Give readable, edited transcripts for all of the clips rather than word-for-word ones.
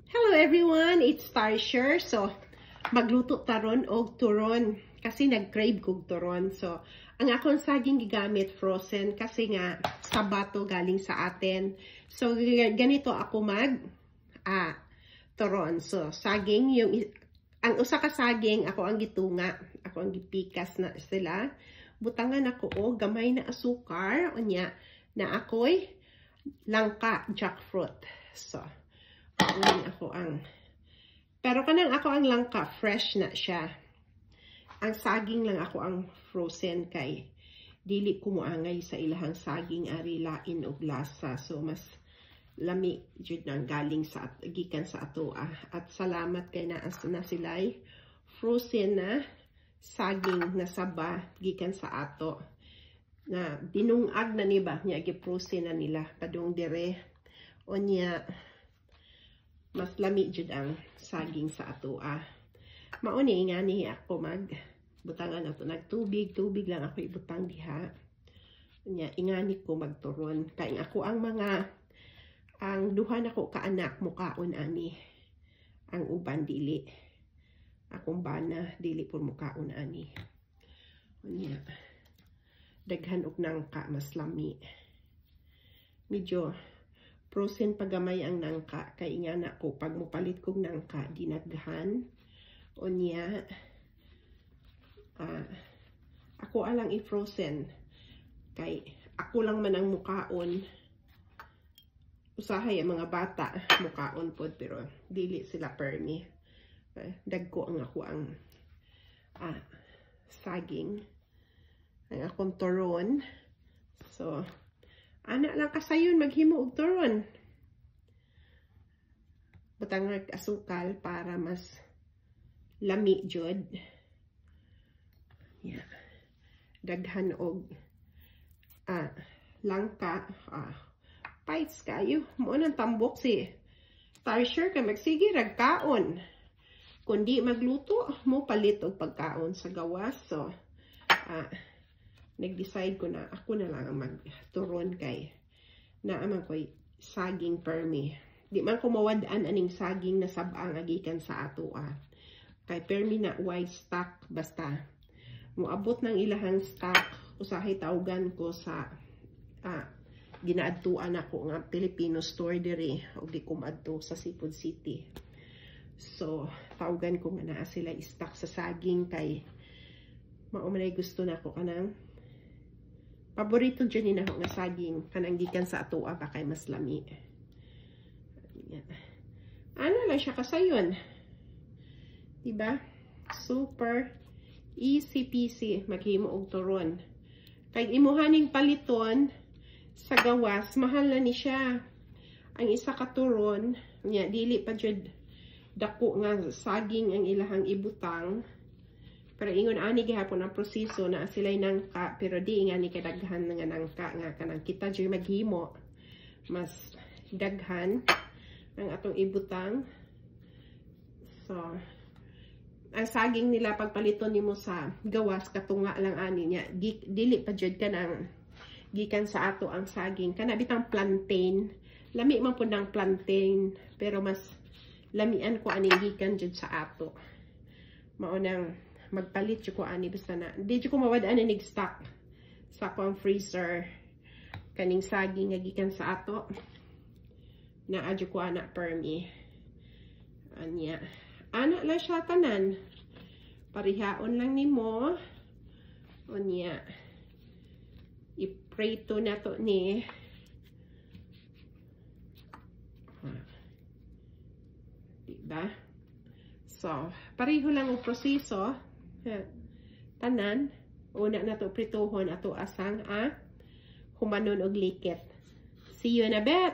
Hello everyone, it's Tarsher. So, magluto taron og turon kasi nag-crave kog turon. So, ang akong saging gigamit frozen kasi nga sabato galing sa atin. So, ganito ako turon. So, saging ang usa ka saging ako ang gitunga, ako ang gipikas na sila. Butangan ako og gamay na asukar unya na ako'y langka jackfruit. So, pero kanang ako ang langka, fresh na siya. Ang saging lang ako ang frozen kay dili ko moangay sa ilahang saging ari lain og lasa. So mas lami jud nang galing sa gikan sa atoa. At salamat kay naa na sila'y frozen na saging na saba gikan sa ato. Na dinungag na niba nya gi-frozen na nila padung dire. Onya mas lami jud ang saging sa atoa. Mao ni ingani ako butangan ato nagtubig lang ako ibutang diha. Nya ingani ko magturon kay ako ang duha nako ka anak mukaon ani. Ang uban dili. Akong bana dili pud mukaon ani. Nya daghan og nangka mas lami. Medyo frozen pagamay ang nangka kay nga na ko pag mupalit kog nangka dinaghan unya ako alang i-frozen kay ako lang man ang mukaon. Usahay ang mga bata mukaon pod pero dili sila permi. Dagko ang ako ang saging ang akong turon. So ana lang kasayon maghimo og turon. Butang asukal para mas lami jud. Yeah. Daghan og langka. Pites kayo. Mo nang tambok si Tarsher kay magsige rag kaon. Kundi magluto mo palit og pagkaon sa gawas. So nag-decide ko na ako na lang ang magturon kay naaman ko'y saging permi. Di man ko mawadaan aning saging na sabang agikan sa atoa. Kay permi na wide stock basta moabot ng ilahang stock usahay tawgan ko sa ginaadtuan ako nga Filipino store diri og di ko maadto sa Seafood City. So tawgan ko nga naa sila stock sa saging kay mao man ay gusto na ko kanang paborito dyan ni ako nga saging kanang gikan sa atoa pa kay mas lami. Ano lang siya kasayon. Diba? Super easy peasy maghimo og turon. Kay imuhaning paliton sa gawas mahal na ni siya. Ang isa ka turon nya dili pa jud dako nga saging ang ilahang ibutang. Pero ingon ani gihapon ang proseso na sila'y nangka pero di nga ni kadaghan nga nangka nga kanang kita jud maghimo mas daghan ang atong ibutang. So ang saging nila pagpaliton nimo sa gawas katunga lang ani niya dili pa jud kanang gikan sa ato ang saging kana bitang plantain. Lami man pud ng plantain pero mas lamian ko ani gikan jud sa ato. Mao nang magpalit ko ani basta na di ko mawadaan nig stock sa akong freezer kaning saging nga gikan sa ato na adyo ko ana permi anya ana lang siya tanan parihaon lang nimo unya iprito na to ni diba? So pareho lang ang proseso. Tanan una na to prituhon ato asang humanon og likit. See you in a bit.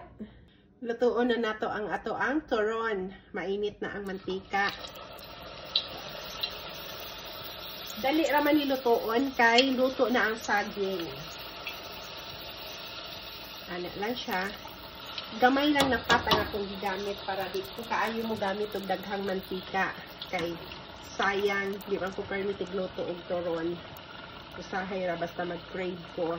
Lutuon na nato ang ato ang turon. Mainit na ang mantika. Dali ra man nilutuon kay luto na ang saging. Ana lang siya. Gamay lang na pat ang akong gigamit para di ko kaayo mo gamit og daghang mantika kay sayang, di ba ko permit igluto og turon. Usahay ra basta mag-crave ko.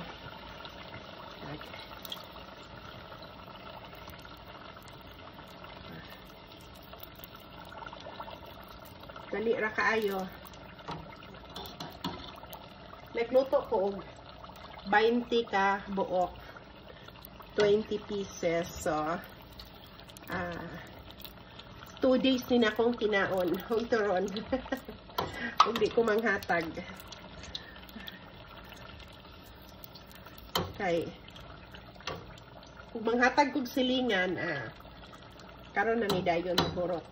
Dali ra kaayo. Nagluto ko og 20 ka buok. 20 pieces. So, 2 days din akong kinaon. Hunteron. Hindi ko manghatag. Okay. Kung manghatag kong silingan, karon na ni dayon burot.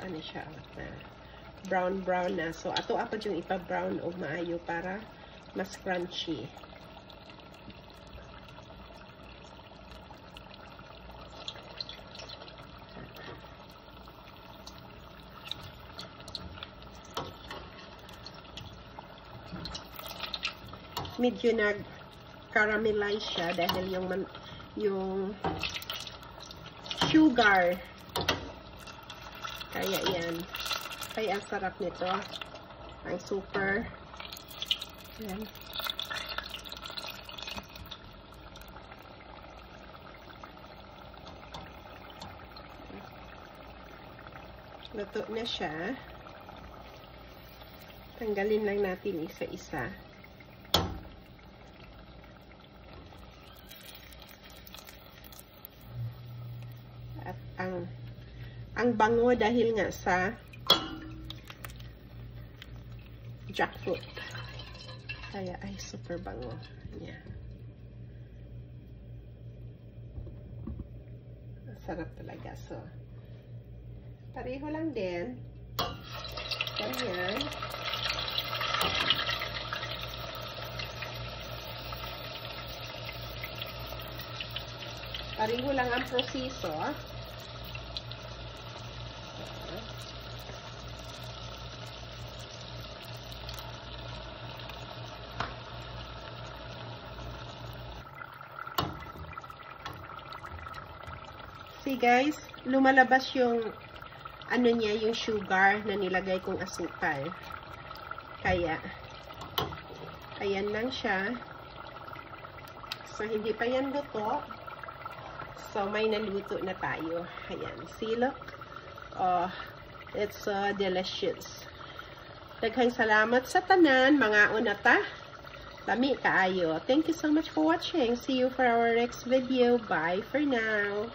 Ano siya? Brown na. So, ato apad yung ipa-brown o maayo para mas crunchy. Medyo nag-caramelize siya dahil yung sugar. Kaya yan. Kaya ang sarap nito. Ang super. Yan. Luto na siya. Tanggalin lang natin isa-isa. At ang bango dahil nga sa jackfruit. Kaya ay super bango. Yan. Sarap talaga. So, pareho lang din. Ganyan. Pareho lang ang proseso. See guys, lumalabas yung ano niya, yung sugar na nilagay kong asukal. Kaya, ayan lang siya. So, hindi pa yan luto. So, may naluto na tayo. Ayan, see, look. Oh, it's so delicious. Daghang salamat sa tanan, mga unata. Lami kaayo. Thank you so much for watching. See you for our next video. Bye for now.